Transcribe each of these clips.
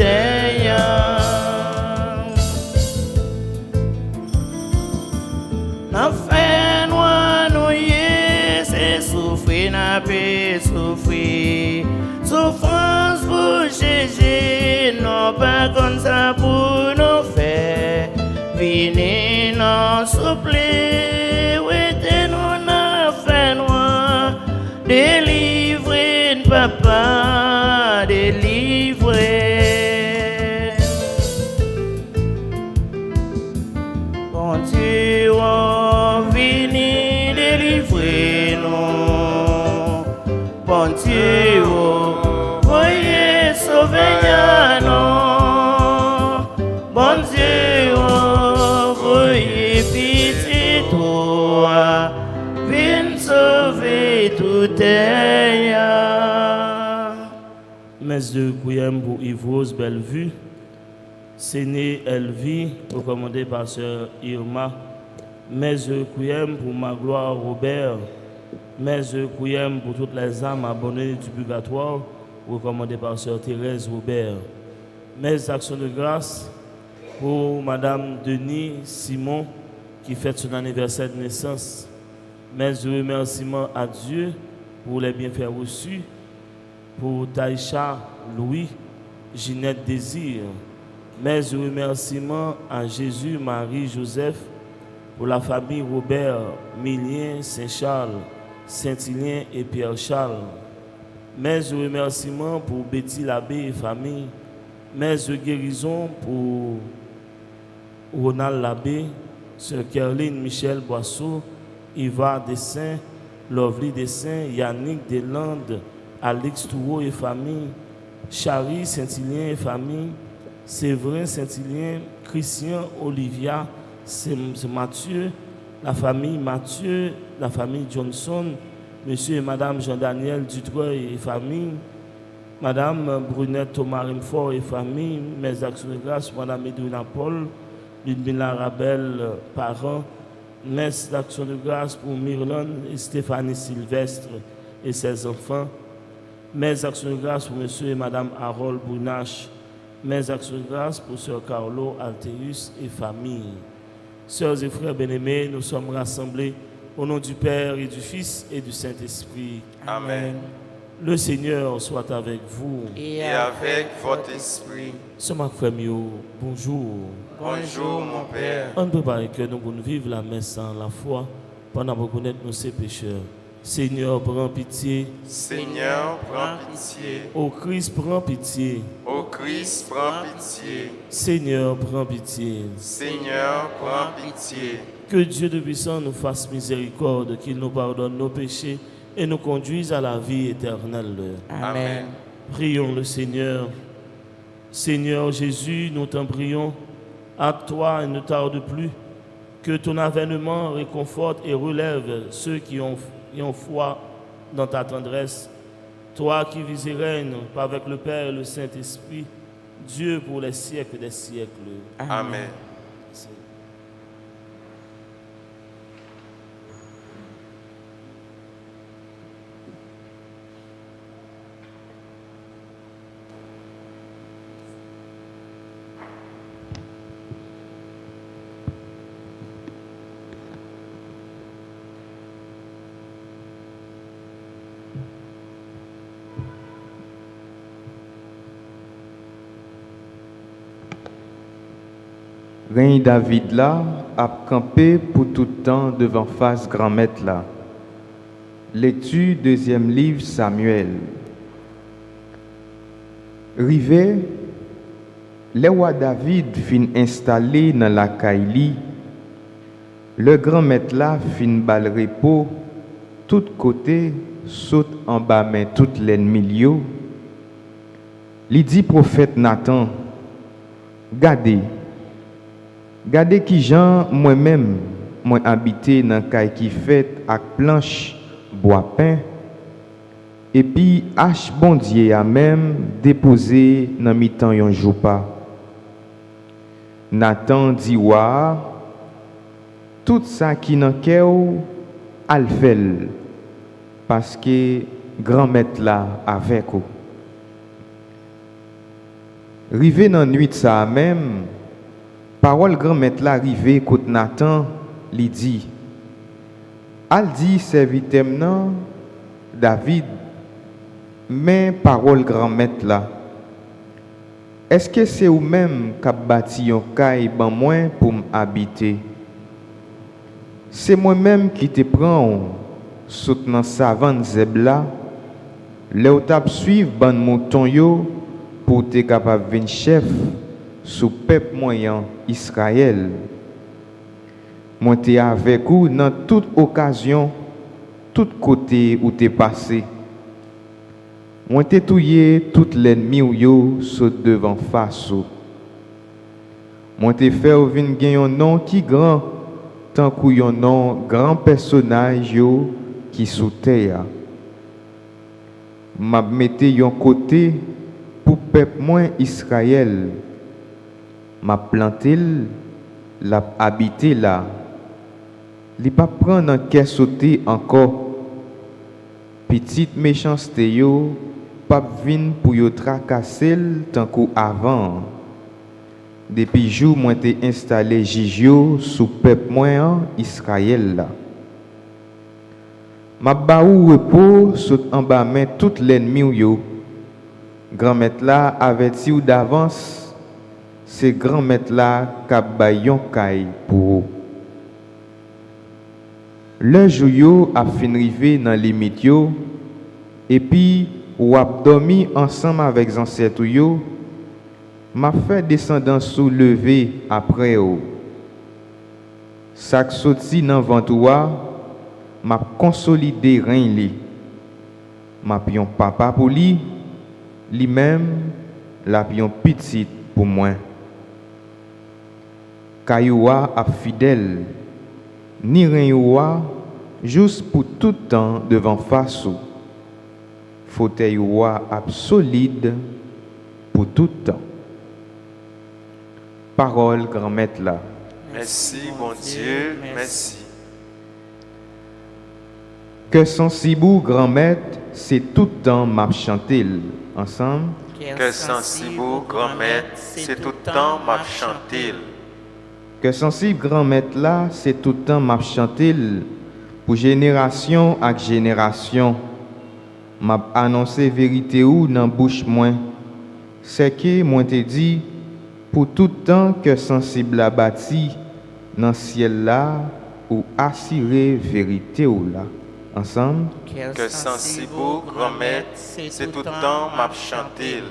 est. N'a fait noir nouillé, c'est souffrir, n'a pas souffrir. Souffrance pour Jésus, non pas comme ça pour nous faire. Venez nous souffler, oui, nous n'a fait noir. Délivrez, papa, délivrez. Bon Dieu, venez délivrer nous. Bon Dieu, voyez sauver nous. Bon Dieu, voyez pitié toi. Viens sauver tout est. Messe de Couyem pour Yves Bellevue. Séné Elvie, recommandé par Sœur Irma. Messe de Couyem pour Magloire Robert. Messe de Couyem pour toutes les âmes abonnées du purgatoire, recommandé par Sœur Thérèse Robert. Messe d'Action de grâce pour Madame Denis Simon qui fête son anniversaire de naissance. Messe de remerciement à Dieu pour les bienfaits reçus. Pour Taïcha Louis, Ginette Désir. Messe de remerciement à Jésus, Marie, Joseph, pour la famille Robert, Milien, Saint-Charles, Saint-Hilien et Pierre-Charles. Messe de remerciement pour Betty Labbé et famille. Messe de guérison pour Ronald Labbé, Sœur Caroline Michel Boisseau, Yva Dessin, Lovely Dessin, Yannick Deslandes, Alex Toureau et famille, Charlie Saint-Hilien et famille, Séverin Saint-Hilien, Christian Olivia, c'est Mathieu, la famille Mathieu, la famille Johnson, Monsieur et Madame Jean-Daniel Dutreuil et famille, Madame Brunette Thomas Rimfort et famille, mes actions de grâce, Madame Edwina Paul, Ludmila Rabel, parents, messe d'action de grâce pour Myrlon et Stéphanie Sylvestre et ses enfants, mes actions de grâce pour Monsieur et Madame Harold Brunache, mes actions de grâce pour Sœur Carlo Altéus et famille. Sœurs et frères bien-aimés, nous sommes rassemblés au nom du Père et du Fils et du Saint-Esprit. Amen. Le Seigneur soit avec vous. Et avec votre esprit. Ce matin, frère Mio, bonjour. Bonjour, mon Père. On ne peut pas que nous pouvons vivre la messe sans la foi pendant que nous connaissons nos pécheurs. Seigneur, prends pitié. Seigneur, prends pitié. Ô Christ, prends pitié. Ô Christ, prends pitié. Seigneur, prends pitié. Seigneur, prends pitié. Que Dieu de puissant nous fasse miséricorde, qu'il nous pardonne nos péchés et nous conduise à la vie éternelle. Amen. Prions le Seigneur. Seigneur Jésus, nous t'en prions, à toi et ne tarde plus, que ton avènement réconforte et relève ceux qui ont foi dans ta tendresse. Toi qui vis et règnes avec le Père et le Saint-Esprit, Dieu pour les siècles des siècles. Amen. Règne David là, a campé pour tout temps devant face grand maître là. Lecture deuxième livre Samuel. Rivé, le roi David fin installé dans la Kaili. Le grand maître là fin bal repos, tout côté saute en bas mais toute l'ennemi. Li dit prophète Nathan, Gardez qui Jean moi-même, moi habité dans caille qui fait avec planche, bois pain, et puis hache bondier a même déposé dans mi-temps yon jour pas. Nathan dit wa, tout ça qui nan cœur al fait parce que grand maître là avec vous. Rivé dans nuit ça même, parole grand maître là rivé côté Nathan, li dit al dit servitem nan David, mais parole grand maître là. Est-ce que c'est ou même qui bâti yon kay ban moi pour m'habiter? C'est moi-même qui te prends soutenant savane zebla, le ou tap suivre ban mouton yo pour te capable venir chef sous peuple moyen Israël. Moi t'es avec ou dans toute occasion, tout côté où t'es passé. Moi t'es touillé toute l'ennemi ou yo saute devant face ou. Moi t'es fait ou vin gen yon nom qui grand, tant kou yon nom grand personnage yo qui sous terre. M'a mette yon côté pour peuple moins Israël. M'a planté l'a habité là. Li pas prendre en caisse sauter encore. Petite méchanceté yo pas vinn pour yo tracasser tant qu'au avant. Depuis jour moi t'ai installé Jijio sous peuple moins Israël là. M'a ba ou repos saute en bas main tout l'ennemi ou yo. Grand maître là averti ou d'avance, c'est grand maître là k'ap bay yon kay pour. Le jour a fin rivé dans limite yo et puis ou ap dormi ensemble avec ancêtres yo, m'a fait descendant soulever après yo. Sak sorti dans ventre m'a consolidé rein li. M'a pion papa pour li, lui-même la pion petite pour moi. Kayoua a fidèle, ni rein juste pour tout temps devant face ou. Fauteuil a solide pour tout temps. Parole grand maître là. Merci, bon Dieu, merci. Que son si beau grand maître, c'est tout temps m'a chanté ensemble. Que sensible grand maître, c'est tout le temps m'a chanté. Que sensible grand maître là, c'est tout le temps m'a chanté pour génération à génération. M'a annoncé vérité ou dans bouche moins. C'est que moi te dit pour tout temps que sensible la bâti dans ciel là ou assurer vérité ou là. Ensemble. Que sensible grand maître, c'est tout le temps m'a chanté.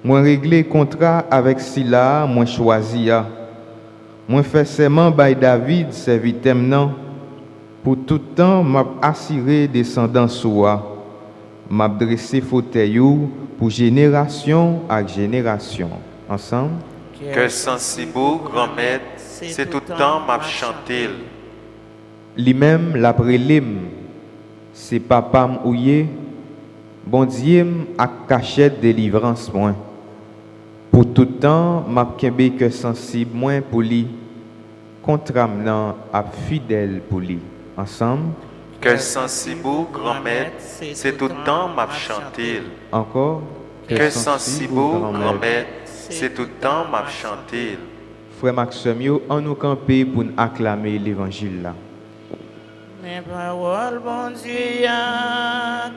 Moi réglé contrat avec Sila, moi choisi a. Moi fait serment by David, servitem nan. Pour tout temps m'a assuré descendant soa. M'a dressé fauteuil pour génération à génération. Ensemble. Que sensible grand maître, c'est tout le temps m'a chanté. Lui-même la prélim, c'est papa m'ouye, bon Dieu a cachette délivrance moins. Pour tout temps, m'a kembe que sensible moins pour lui, contramnant à fidèle pour lui. Ensemble. Que sensible grand maître, c'est tout le temps m'a chanté. Encore. Que sensible grand maître, c'est tout le temps m'a chanté. Frère Maxime, yo, on nous camper pour nous acclamer l'évangile là. Mes paroles, bon Dieu,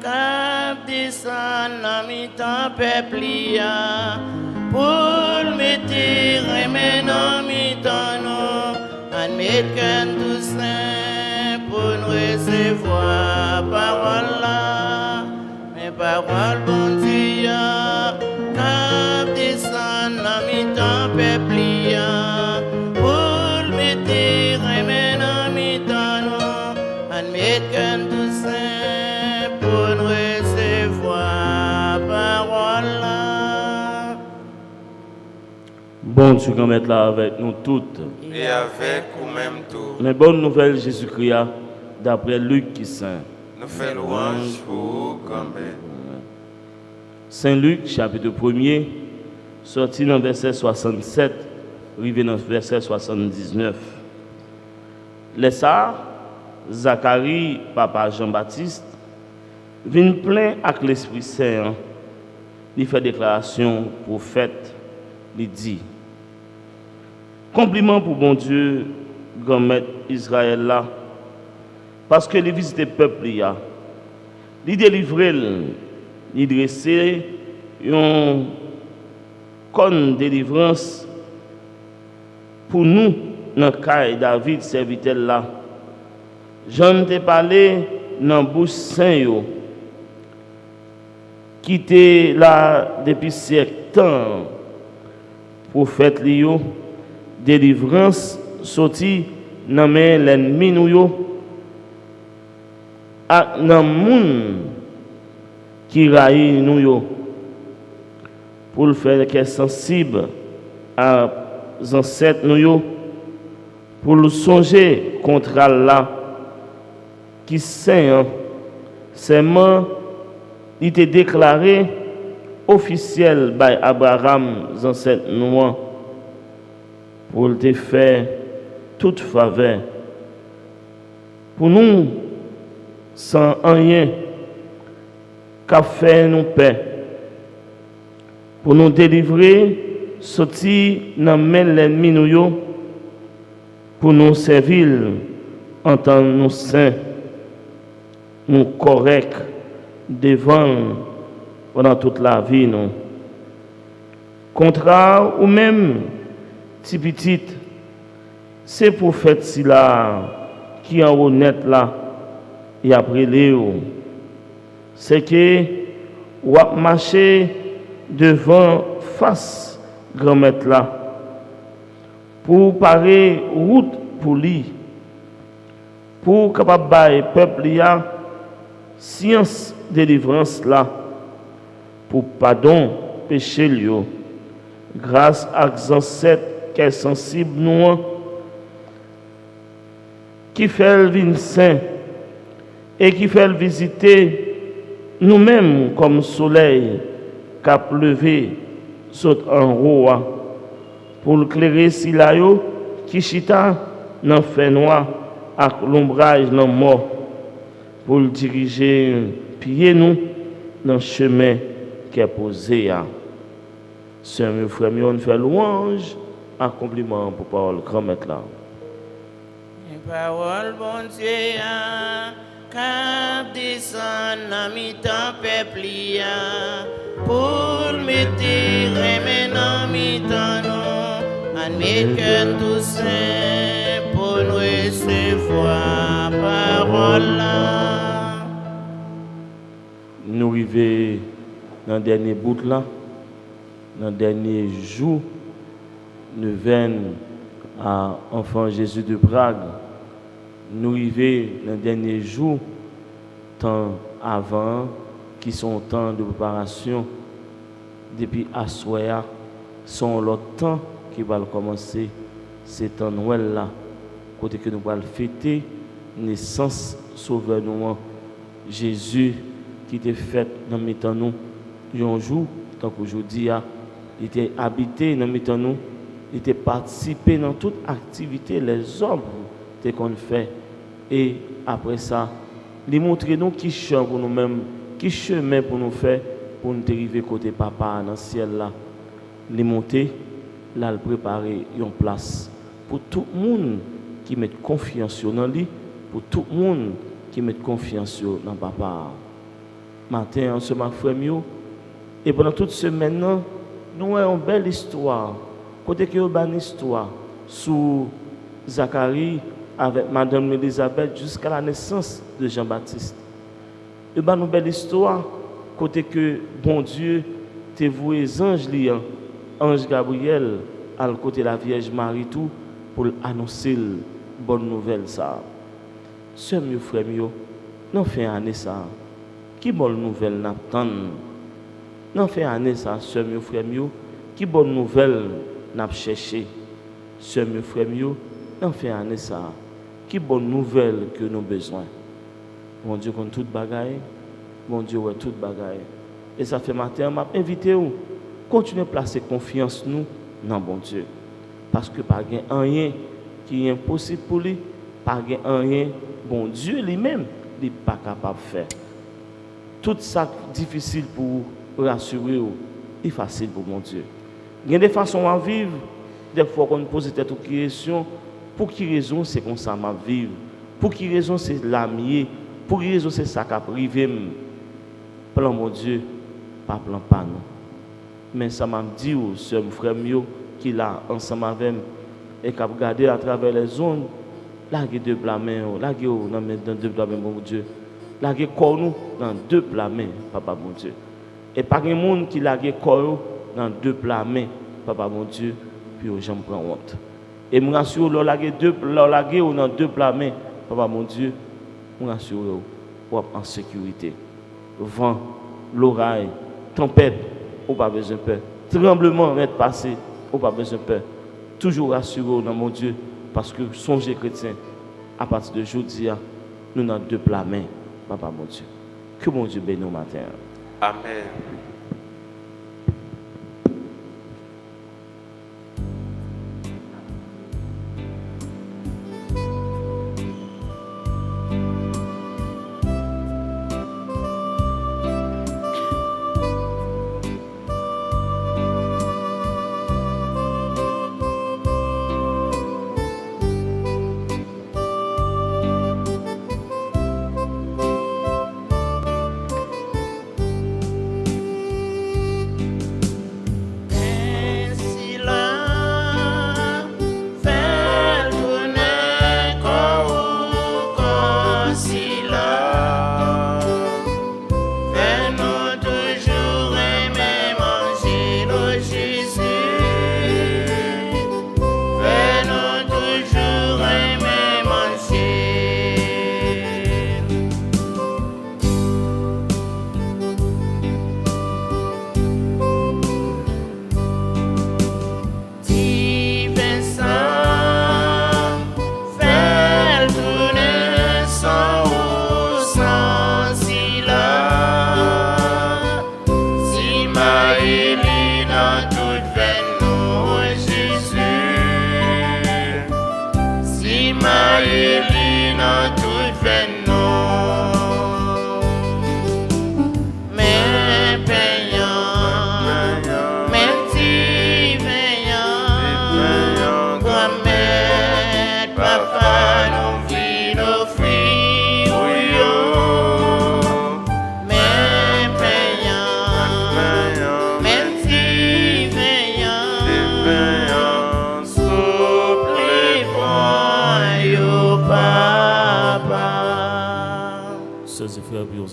cap descend dans mi temps peuple, pour mettre remède dans mi temps, nous, admettre qu'un tout saint pour nous recevoir parole là. Mes paroles, bon Dieu, cap descend dans mi temps peuple, pour mettre remède dans mi temps, nous, admettre qu'un tout saint pour nous recevoir parole là. Bon Dieu, grand maître là avec nous toutes. Et avec vous-même tout. Les bonnes nouvelles Jésus-Christ d'après Luc qui saint. Nous faisons louange pour vous, grand maître. Saint Luc, chapitre 1er, sorti dans verset 67, arrivé dans verset 79. Les ça, Zacharie, papa Jean-Baptiste, vient plein avec l'Esprit Saint. Il fait déclaration prophète il dit. Compliment pour bon Dieu, grand maître Israël là, parce que il visite le peuple là, il délivre, il dresse une conne délivrance pour nous dans le cas de David serviteur là. J'en ai parlé dans la bouche saint qui était là depuis siècle temps, prophète Lio, délivrance sorti dans l'ennemi nous yo, ak nan moun qui raï nous yo, pour le faire qu'est sensible à ancêtres nous yo, pour le songer contre Allah qui saint seulement il était déclaré officiel par Abraham ancêtres nous pour te faire toute faveur pour nous sans rien qu'a fait nous paix pour nous délivrer sortir dans main l'ennemi nous yo, pour nous servir en tant que nous saints nous corrects devant pendant toute la vie nous contraire ou même si petite c'est prophète si là qui en honnête là et après Léo c'est que ou marcher devant face grand maître là pour parer route pour lui pour capable bailler peuple là science délivrance là pour pardon péché lui grâce à ancêtres qui est sensible nous qui fait le vin saint et qui fait le visiter nous-mêmes comme soleil qui a pleuvé saute en haut pour éclairer si là qui chita dans fait noir avec l'ombrage dans mort pour le diriger pied nous dans le chemin qui est posé. Sœur mes frères, on fait louange, accomplissement pour parole grand maître là. Parole bon Dieu, cap descend dans mi-temps peuple pour mettre remède dans mi-temps nous, admettre tout saint pour nous recevoir parole là. Nous arrivons dans le dernier bout là, dans le dernier jour, nous venons à Enfant Jésus de Prague. Nous arrivons dans le dernier jour, temps avant, qui sont temps de préparation, depuis Assoya, sont l'autre temps qui va commencer, c'est temps Noël là, côté que nous allons fêter naissance sauveur nous, Jésus qui était fait dans mes temps nous, un jour, tant qu'aujourd'hui, il était habité dans mes temps nous, il était participé dans toute activité, les œuvres qu'on fait. Et après ça, il montre nous qui chemin pour nous-mêmes, qui chemin pour nous faire, pour nous arriver côté papa dans le ciel là. Il monter, là, il préparer une place pour tout le monde qui met confiance dans lui, pour tout le monde qui met confiance dans papa. Matin, on se m'a frère et pendant toute semaine, nous avons une belle histoire. Côté que nous avons une histoire sous Zacharie avec Madame Elisabeth jusqu'à la naissance de Jean-Baptiste. Et nous avons une belle histoire. Côté que bon Dieu te voué ange liant, ange Gabriel, à côté de la Vierge Marie tout pour annoncer la bonne nouvelle ça. Sœur mieux frère mieux, non fait année ça. Qui bonne nouvelle n'attend? Non fait année ça, sœur mieux frère mieux, qui bonne nouvelle n'a cherché? Sœur mieux frère mieux, non fait année ça. Qui bonne nouvelle que nous avons besoin? Mon Dieu compte toute bagaille. Mon Dieu ouais toute bagaille. Et ça fait matin m'a invité ou continuer à placer confiance nous dans bon Dieu. Parce que pas rien qui est impossible pour lui, pas rien bon Dieu lui-même n'est pas capable de faire. Tout ça difficile pour rassurer ou est facile pour mon Dieu. Il y a des façons à vivre. Des fois, on pose tête aux questions. Pour qui raison c'est comme ça m'a vivre? Pour qui raison c'est l'amier? Pour qui raison c'est ça qui a privé? Plan mon Dieu, pas plan pas non. Mais ça m'a dit aux sœurs, frères mieux, qui là ensemble avec moi et qui a regardé à travers les zones, là il y a deux plats mains, là il y a dans deux plats mains, mon Dieu. Là il y a corps nous dans deux plats mains, papa mon Dieu. Et pas de monde qui l'a corps dans deux plats mains, papa mon Dieu, puis j'en prends honte. Et je rassure, là il y a deux dans deux plats mains, papa mon Dieu, je rassure vous en sécurité. Vent, l'oreille, tempête, ou pas besoin de peur. Tremblement va être passé, ou pas besoin de peur. Toujours rassuré dans mon Dieu, parce que songez chrétien, à partir de aujourd'hui, nous avons deux plats mains, papa mon Dieu. Que mon Dieu bénisse au matin. Amen.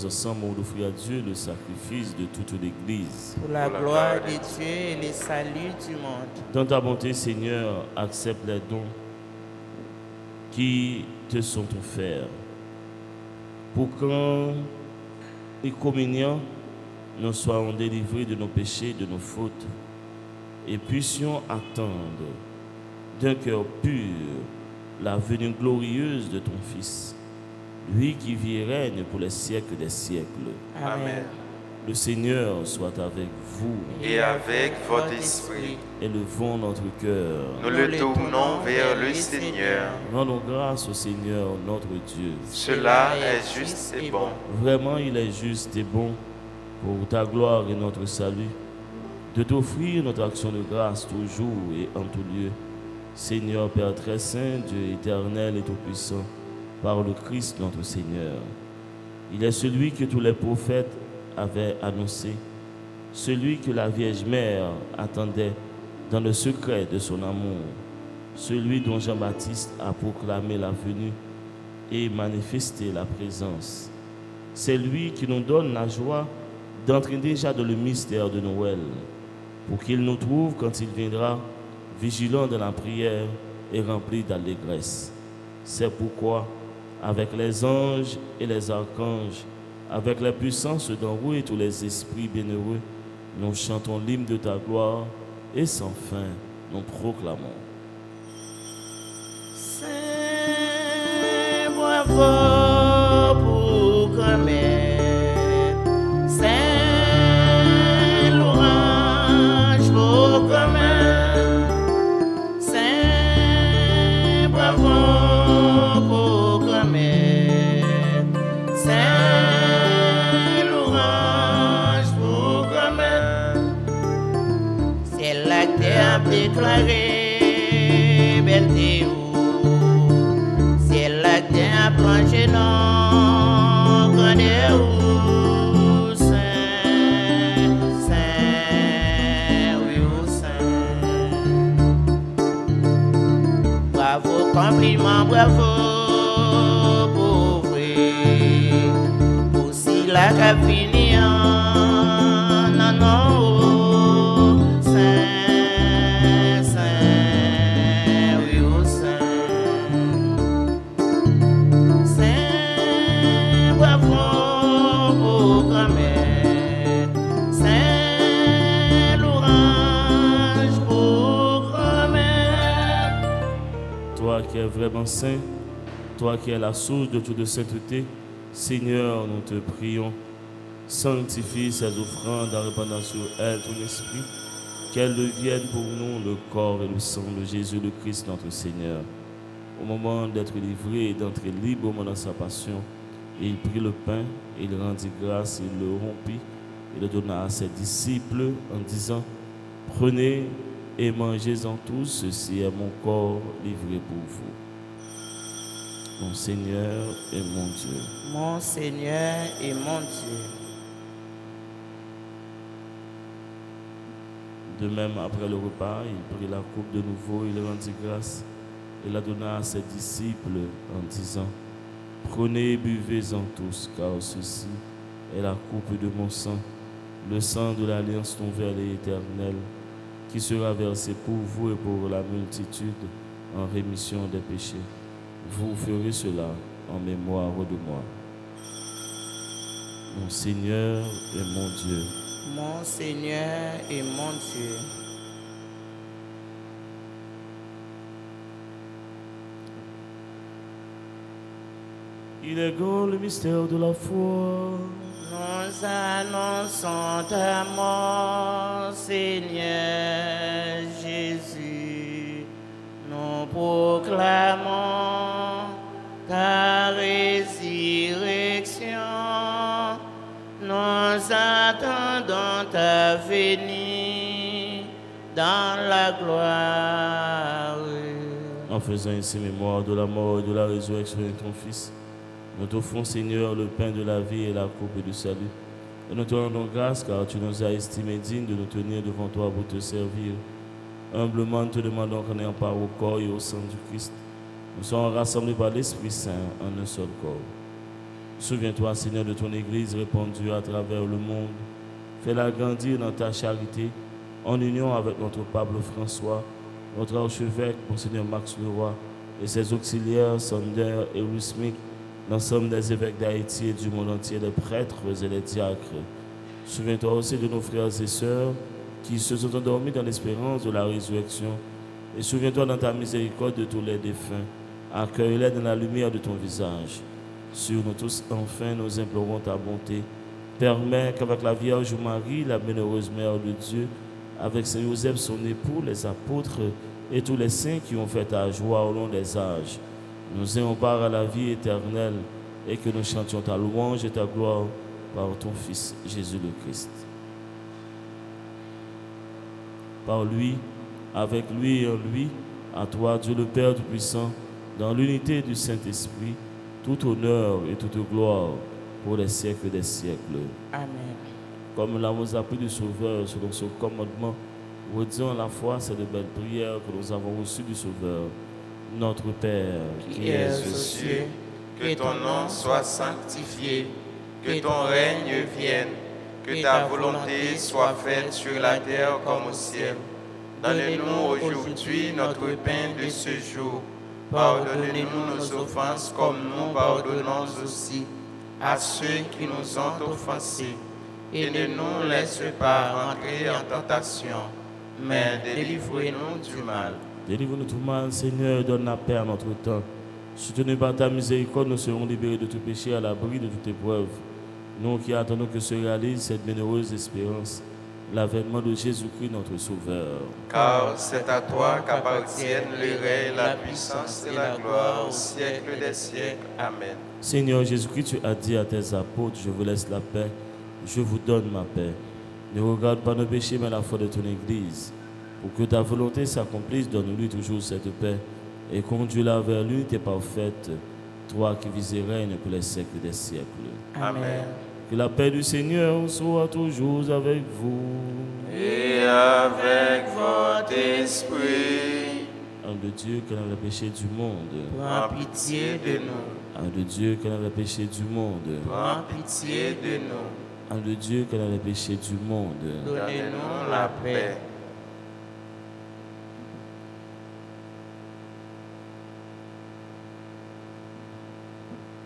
Ensemble, on offre à Dieu le sacrifice de toute l'Église. Pour la gloire de Dieu et le salut du monde. Dans ta bonté, Seigneur, accepte les dons qui te sont offerts. Pour qu'en y communiant, nous soyons délivrés de nos péchés, de nos fautes, et puissions attendre d'un cœur pur la venue glorieuse de ton Fils, lui qui vit et règne pour les siècles des siècles. Amen. Le Seigneur soit avec vous. Et avec votre esprit. Élevons notre cœur. Nous le tournons vers le Seigneur. Rendons grâce au Seigneur notre Dieu. Cela est juste et bon. Vraiment, il est juste et bon pour ta gloire et notre salut, de t'offrir notre action de grâce toujours et en tout lieu. Seigneur Père très saint, Dieu éternel et tout-puissant, par le Christ notre Seigneur. Il est celui que tous les prophètes avaient annoncé, celui que la Vierge Mère attendait dans le secret de son amour, celui dont Jean-Baptiste a proclamé la venue et manifesté la présence. C'est lui qui nous donne la joie d'entrer déjà dans le mystère de Noël, pour qu'il nous trouve quand il viendra, vigilants dans la prière et remplis d'allégresse. C'est pourquoi, avec les anges et les archanges, avec la puissance d'en haut et tous les esprits bienheureux, nous chantons l'hymne de ta gloire et sans fin nous proclamons. Saint, bravo pour commettre, Saint, l'orange pour commettre, Saint, bravo. bravo pour vrai. Aussi la capini non non Saint Saint oui oh Saint Saint bravo pour grand-mère Saint louange pour grand-mère. Toi qui es vraiment saint, toi qui es la source de toute sainteté, Seigneur, nous te prions, sanctifie ces offrandes en répandant sur elles ton esprit, qu'elles deviennent pour nous le corps et le sang de Jésus le Christ notre Seigneur. Au moment d'être livré et d'entrer librement dans sa passion, il prit le pain, il rendit grâce, il le rompit et le donna à ses disciples en disant, prenez et mangez-en tous, ceci est mon corps livré pour vous. Mon Seigneur et mon Dieu. Mon Seigneur et mon Dieu. De même, après le repas, il prit la coupe de nouveau, il rendit grâce et la donna à ses disciples en disant, prenez et buvez-en tous, car ceci est la coupe de mon sang, le sang de l'alliance nouvelle et éternelle, qui sera versé pour vous et pour la multitude en rémission des péchés. Vous ferez cela en mémoire de moi. Mon Seigneur et mon Dieu. Mon Seigneur et mon Dieu. Il est grand le mystère de la foi. Nous annonçons ta mort, Seigneur Jésus. Nous proclamons ta résurrection. Nous attendons ta venue dans la gloire. En faisant ainsi mémoire de la mort et de la résurrection de ton Fils, nous t'offrons, Seigneur, le pain de la vie et la coupe du salut. Et nous te rendons grâce car tu nous as estimés dignes de nous tenir devant toi pour te servir. Humblement, nous te demandons qu'en ayant part au corps et au sang du Christ, nous soyons rassemblés par l'Esprit Saint en un seul corps. Souviens-toi, Seigneur, de ton Église répandue à travers le monde. Fais-la grandir dans ta charité, en union avec notre pape François, notre archevêque, Monseigneur Max Leroy, et ses auxiliaires, Sander et Wismik, l'ensemble des évêques d'Haïti et du monde entier, les prêtres et les diacres. Souviens-toi aussi de nos frères et sœurs qui se sont endormis dans l'espérance de la résurrection. Et souviens-toi dans ta miséricorde de tous les défunts. Accueille-les dans la lumière de ton visage. Sur nous tous, enfin, nous implorons ta bonté. Permets qu'avec la Vierge Marie, la bienheureuse Mère de Dieu, avec Saint Joseph, son époux, les apôtres et tous les saints qui ont fait ta joie au long des âges, nous ayons part à la vie éternelle et que nous chantions ta louange et ta gloire par ton Fils, Jésus le Christ. Par lui, avec lui et en lui, à toi, Dieu le Père Tout-Puissant, dans l'unité du Saint-Esprit, tout honneur et toute gloire pour les siècles des siècles. Amen. Comme l'avons appris du Sauveur selon son commandement, redisons à la fois ces deux belles prières que nous avons reçues du Sauveur. Notre Père, Qui es aux cieux, que ton nom soit sanctifié, que ton règne vienne, que ta volonté soit faite sur la terre comme au ciel. Donne-nous aujourd'hui notre pain de ce jour. Pardonnez-nous nos offenses comme nous pardonnons aussi à ceux qui nous ont offensés. Et ne nous laisse pas rentrer en tentation, mais délivre-nous du mal. délivre-nous tout mal, Seigneur, et donne la paix à notre temps. Soutenus par ta miséricorde, nous serons libérés de tout péché, à l'abri de toute épreuve. Nous qui attendons que se réalise cette bienheureuse espérance, l'avènement de Jésus-Christ, notre Sauveur. Car c'est à toi qu'appartiennent le règne, la puissance et la gloire au siècle des siècles. Amen. Seigneur Jésus-Christ, tu as dit à tes apôtres, je vous laisse la paix, je vous donne ma paix. Ne regarde pas nos péchés, mais la foi de ton Église. Pour que ta volonté s'accomplisse, donne-lui toujours cette paix et conduis-la vers l'unité parfaite, toi qui vis et règnes pour les siècles des siècles. Amen. Que la paix du Seigneur soit toujours avec vous. Et avec votre esprit. Âme de Dieu qui enlève le péché du monde. Prends pitié de nous. Âme de Dieu qui enlève le péché du monde. Prends pitié de nous. Âme de Dieu qui enlève le péché du monde. Donnez-nous la paix.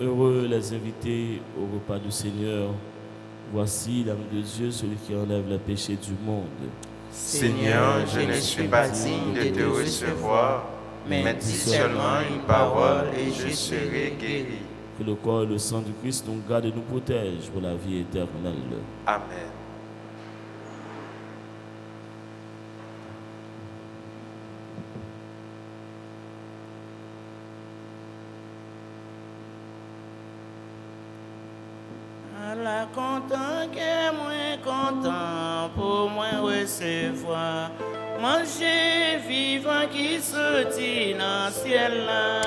Heureux les invités au repas du Seigneur. Voici l'âme de Dieu, celui qui enlève le péché du monde. Seigneur, je ne suis pas digne de te recevoir, mais dis seulement une parole et je serai guéri. Que le corps et le sang du Christ nous garde et nous protège pour la vie éternelle. Amen. La content que moi content pour moi recevoir manger vivant qui sortit dans le ciel là.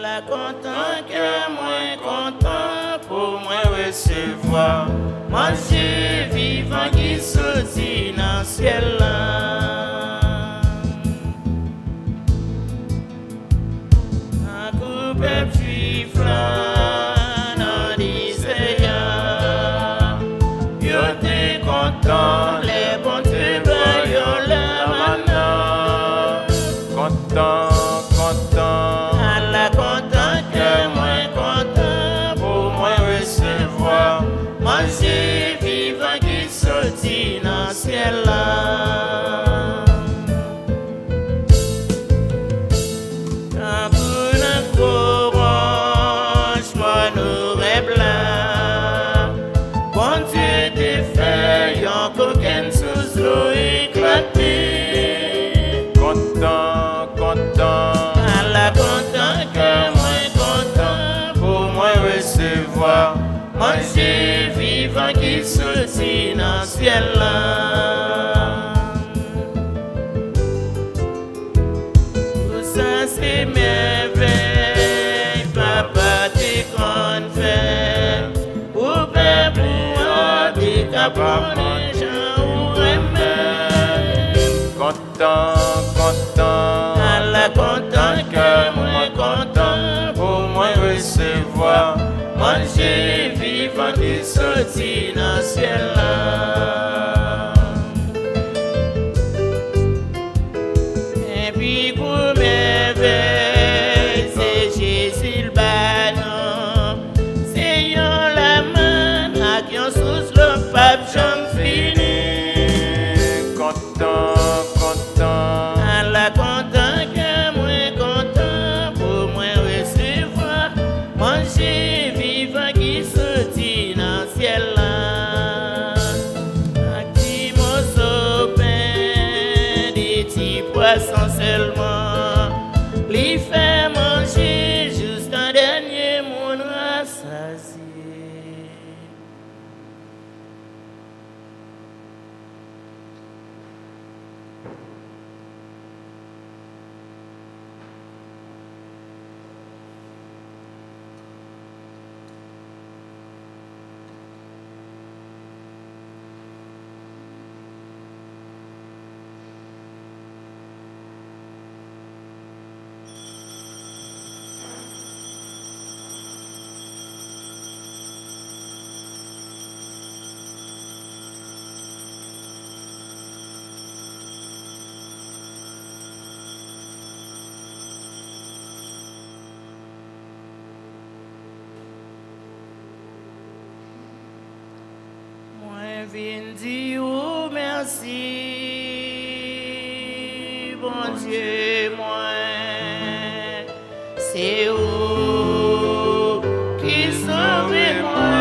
La content que moi content pour moi recevoir manger vivant qui sortit dans le ciel là. Manger vivant qui sortit dans le ciel là. Tout ça c'est merveille, papa t'es qu'on fait. Pour père, pour t'es capable de gens ou aimer. Content, content, Allah content que moi content pour moi recevoir. Manger vivant qui sortit dans le ciel là. Et puis pour merveille, c'est Jésus le banon. C'est yon la main à qui on sous le pape j'en fini. content, content. Allah content que moi content pour moi recevoir. Manger vivant qui sortit dans le ciel là. Acti mon pain, des petits poissons seulement. Les fait manger jusqu'en dernier mon rassasié. Moi viens dire oh, merci, bon Dieu, moi, c'est où qui sauve moi,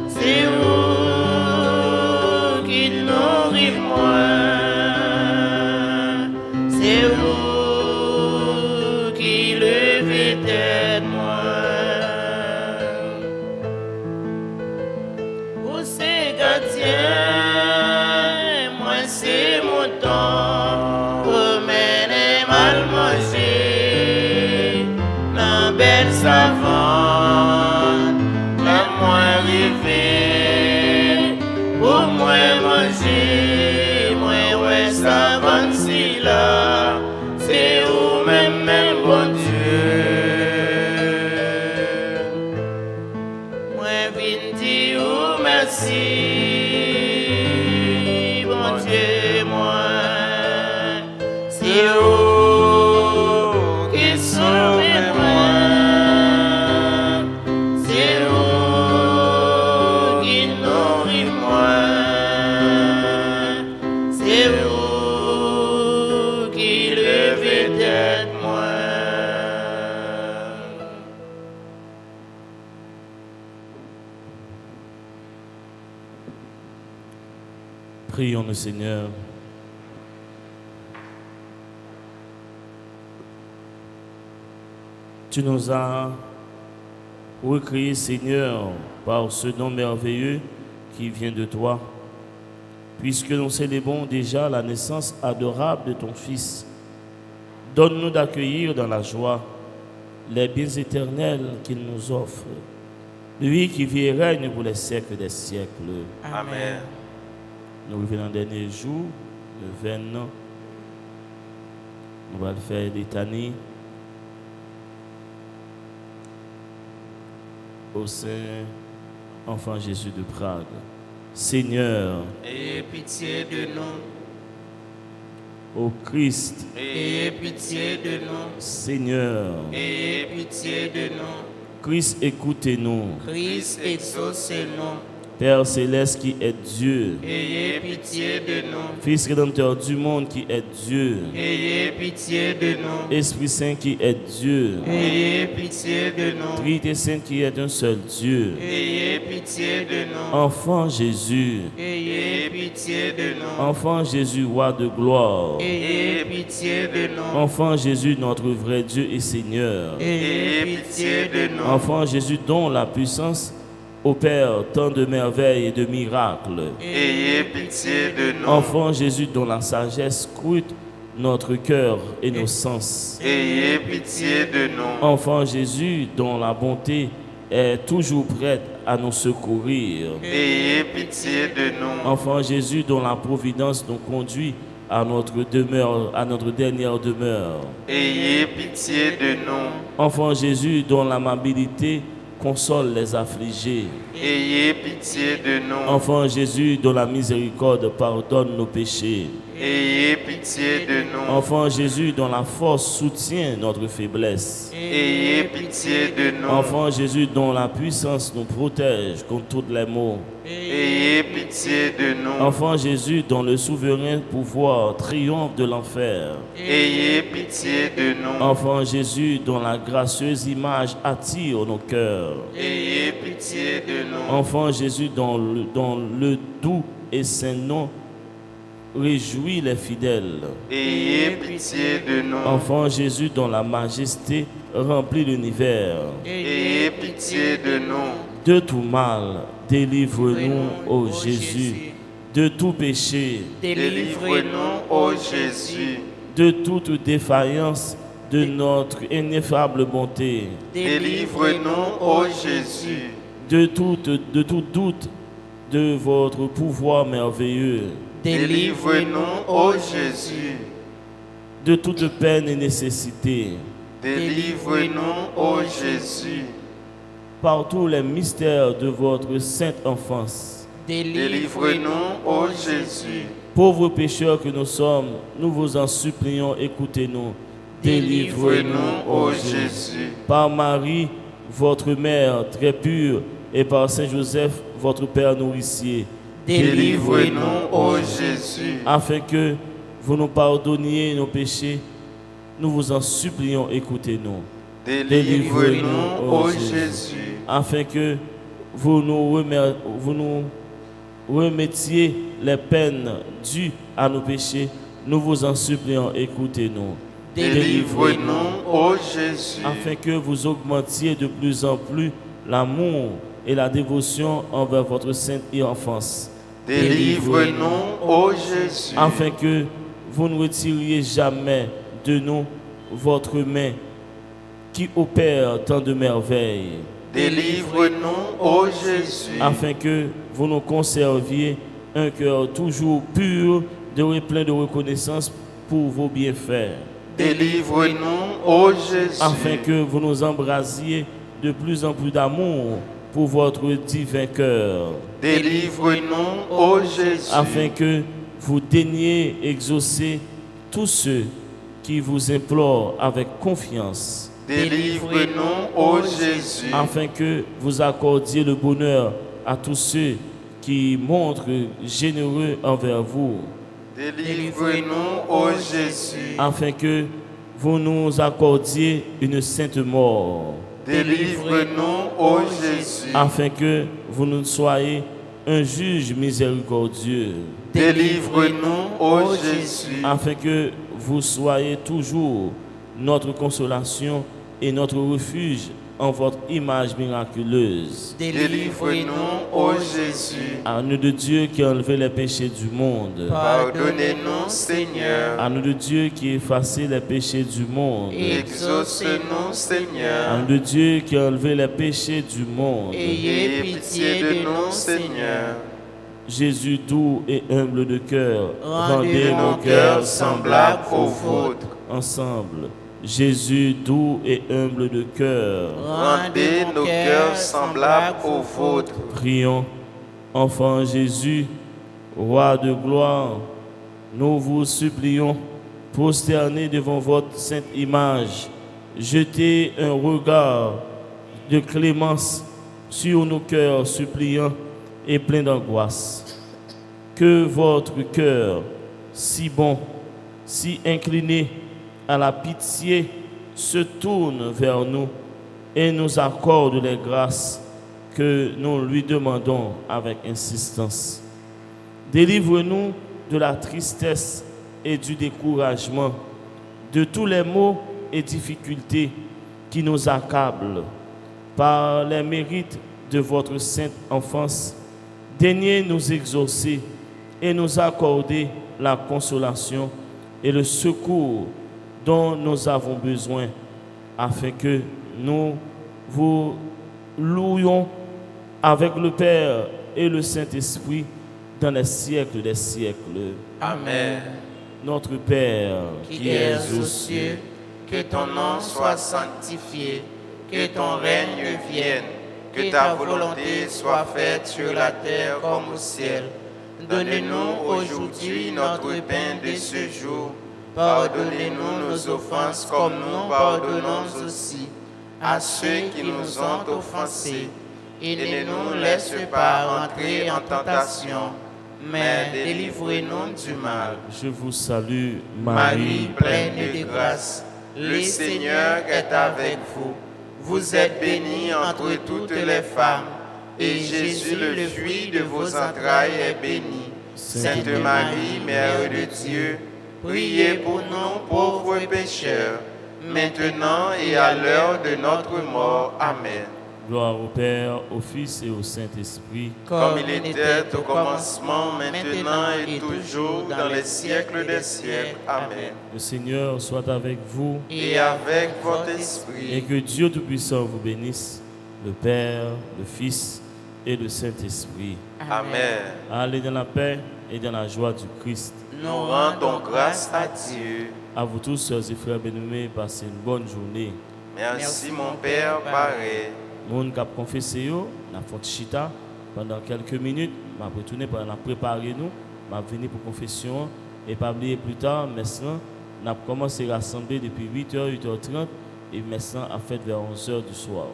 c'est où qui nourrit moi, c'est où qui lève tête moi. Moi c'est mon temps pour mener mal manger la belle savane, la moi rêver pour moi manger. Prions le Seigneur. Tu nous as recréés, Seigneur, par ce nom merveilleux qui vient de toi, puisque nous célébrons déjà la naissance adorable de ton Fils. Donne-nous d'accueillir dans la joie les biens éternels qu'il nous offre, lui qui vit et règne pour les siècles des siècles. Amen. Nous revenons dans le dernier jour, le 20. On va le faire l'étanie au Saint-Enfant Jésus de Prague. Seigneur, Ayez pitié de nous. ô Christ, Ayez pitié de nous. Seigneur, Ayez pitié de nous. Christ, écoutez-nous. Christ, exaucez-nous. Père céleste qui est Dieu, Ayez pitié de nous. Fils rédempteur du monde qui est Dieu, Ayez pitié de nous. Esprit Saint qui est Dieu, Ayez pitié de nous. Trinité Sainte qui est un seul Dieu, Ayez pitié de nous. Enfant Jésus, Ayez pitié de nous. Enfant Jésus, roi de gloire, Ayez pitié de nous. Enfant Jésus, notre vrai Dieu et Seigneur, Ayez pitié de nous. Enfant Jésus dont la puissance opère tant de merveilles et de miracles, Ayez pitié de nous. Enfant Jésus dont la sagesse scrute notre cœur et nos sens, Ayez pitié de nous. Enfant Jésus dont la bonté est toujours prête à nous secourir, Ayez pitié de nous. Enfant Jésus dont la providence nous conduit à notre demeure, à notre dernière demeure, Ayez pitié de nous. Enfant Jésus dont l'amabilité console les affligés, Ayez pitié de nous. Enfant Jésus dont la miséricorde pardonne nos péchés, Ayez pitié de nous. Enfant Jésus dont la force soutient notre faiblesse, Ayez pitié de nous. Enfant Jésus dont la puissance nous protège contre tous les maux, Ayez pitié de nous. Enfant Jésus dont le souverain pouvoir triomphe de l'enfer, Ayez pitié de nous. Enfant Jésus dont la gracieuse image attire nos cœurs, Ayez pitié de nous. Enfant Jésus dont le doux et saint nom réjouit les fidèles, Ayez pitié de nous. Enfant Jésus dont la majesté remplit l'univers. Ayez pitié de nous. De tout mal, délivre-nous, ô Jésus. De tout péché, Délivre-nous, ô Jésus. de toute défaillance de notre ineffable bonté, Délivre-nous, ô Jésus. de tout doute de votre pouvoir merveilleux, Délivre-nous, ô Jésus. de toute peine et nécessité, Délivre-nous, ô Jésus. par tous les mystères de votre sainte enfance. Délivre-nous, ô Jésus. Pauvres pécheurs que nous sommes, nous vous en supplions, écoutez-nous. Délivre-nous, ô Jésus. Par Marie, votre mère très pure, et par Saint Joseph, votre Père nourricier, Délivre-nous, ô Jésus. afin que vous nous pardonniez nos péchés, nous vous en supplions, écoutez-nous. Délivre-nous, ô Jésus. Afin que vous nous remettiez les peines dues à nos péchés, nous vous en supplions, écoutez-nous. Délivre-nous, ô Jésus. Afin que vous augmentiez de plus en plus l'amour et la dévotion envers votre sainte enfance. Délivre-nous, ô Jésus. Afin que vous ne retiriez jamais de nous votre main qui opère tant de merveilles. Délivre-nous, ô Jésus. Afin que vous nous conserviez un cœur toujours pur, plein de reconnaissance pour vos bienfaits. Délivre-nous, ô Jésus. Afin que vous nous embrasiez de plus en plus d'amour pour votre divin cœur. Délivre-nous, ô Jésus. Afin que vous daigniez exaucer tous ceux qui vous implorent avec confiance. Délivre-nous, ô Jésus. Afin que vous accordiez le bonheur à tous ceux qui montrent généreux envers vous. Délivre-nous, ô Jésus. Afin que vous nous accordiez une sainte mort. Délivre-nous, ô Jésus. Afin que vous nous soyez un juge miséricordieux, Délivre-nous, ô Jésus, afin que vous soyez toujours notre consolation et notre refuge en votre image miraculeuse. délivre-nous, ô Jésus. À nous de Dieu qui a enlevé les péchés du monde. Pardonnez-nous, Seigneur. À nous de Dieu qui a effacé les péchés du monde. Exaucez-nous, À Seigneur. nous de Dieu qui a enlevé les péchés du monde. Ayez pitié de nous, Seigneur. Jésus doux et humble de cœur, Rendez nos cœurs semblables aux vôtres. ensemble. Jésus doux et humble de cœur, Rendez nos cœurs semblables aux vôtres. prions. Enfant Jésus, roi de gloire, nous vous supplions, prosternés devant votre sainte image, jetez un regard de clémence sur nos cœurs suppliants et pleins d'angoisse. Que votre cœur, si bon, si incliné à la pitié, se tourne vers nous et nous accorde les grâces que nous lui demandons avec insistance. Délivre-nous de la tristesse et du découragement, de tous les maux et difficultés qui nous accablent. Par les mérites de votre sainte enfance, daignez nous exaucer et nous accorder la consolation et le secours dont nous avons besoin, afin que nous vous louions avec le Père et le Saint-Esprit dans les siècles des siècles. Amen. Notre Père, Qui es aux cieux, que ton nom soit sanctifié, que ton règne vienne, que ta volonté soit faite sur la terre comme au ciel. Donne-nous aujourd'hui notre pain de ce jour. Pardonnez-nous nos offenses comme nous pardonnons aussi à ceux qui nous ont offensés. Et ne nous laisse pas entrer en tentation, mais délivrez-nous du mal. je vous salue, Marie, pleine de grâce, le Seigneur est avec vous. Vous êtes bénie entre toutes les femmes, et Jésus, le fruit de vos entrailles, est béni. Sainte Marie, Mère de Dieu, priez pour nous pauvres pécheurs, maintenant et à l'heure de notre mort. Amen. Gloire au Père, au Fils et au Saint-Esprit. Comme il était au commencement, maintenant et toujours, dans les siècles des siècles. Amen. Le Seigneur soit avec vous Et avec votre et esprit. que Dieu Tout-Puissant vous bénisse, le Père, le Fils et le Saint-Esprit. Amen. Allez dans la paix et dans la joie du Christ. Nous rendons grâce à Dieu. À vous tous, sœurs et frères bien-aimés, passez une bonne journée. Merci mon Père pareil. Moun kap confessé yo, n'a fait chita pendant quelques minutes, m'a retourné pour la préparer nous, m'a venu pour confession et pas oublier plus tard, maintenant, n'a commencé à rassembler depuis 8h, 8h30 et maintenant a fait vers 11h du soir.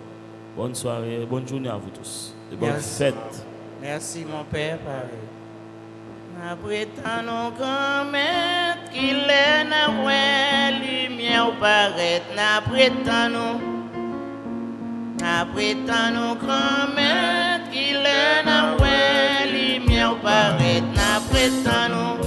Bonne soirée, bonne journée à vous tous. Et bonne Merci. fête. Merci mon Père pareil. Après tant nos grands-mères qu'il est na ouais lumière paraître n'après tant nous qu'il est na ouais lumière paraître n'après tant nous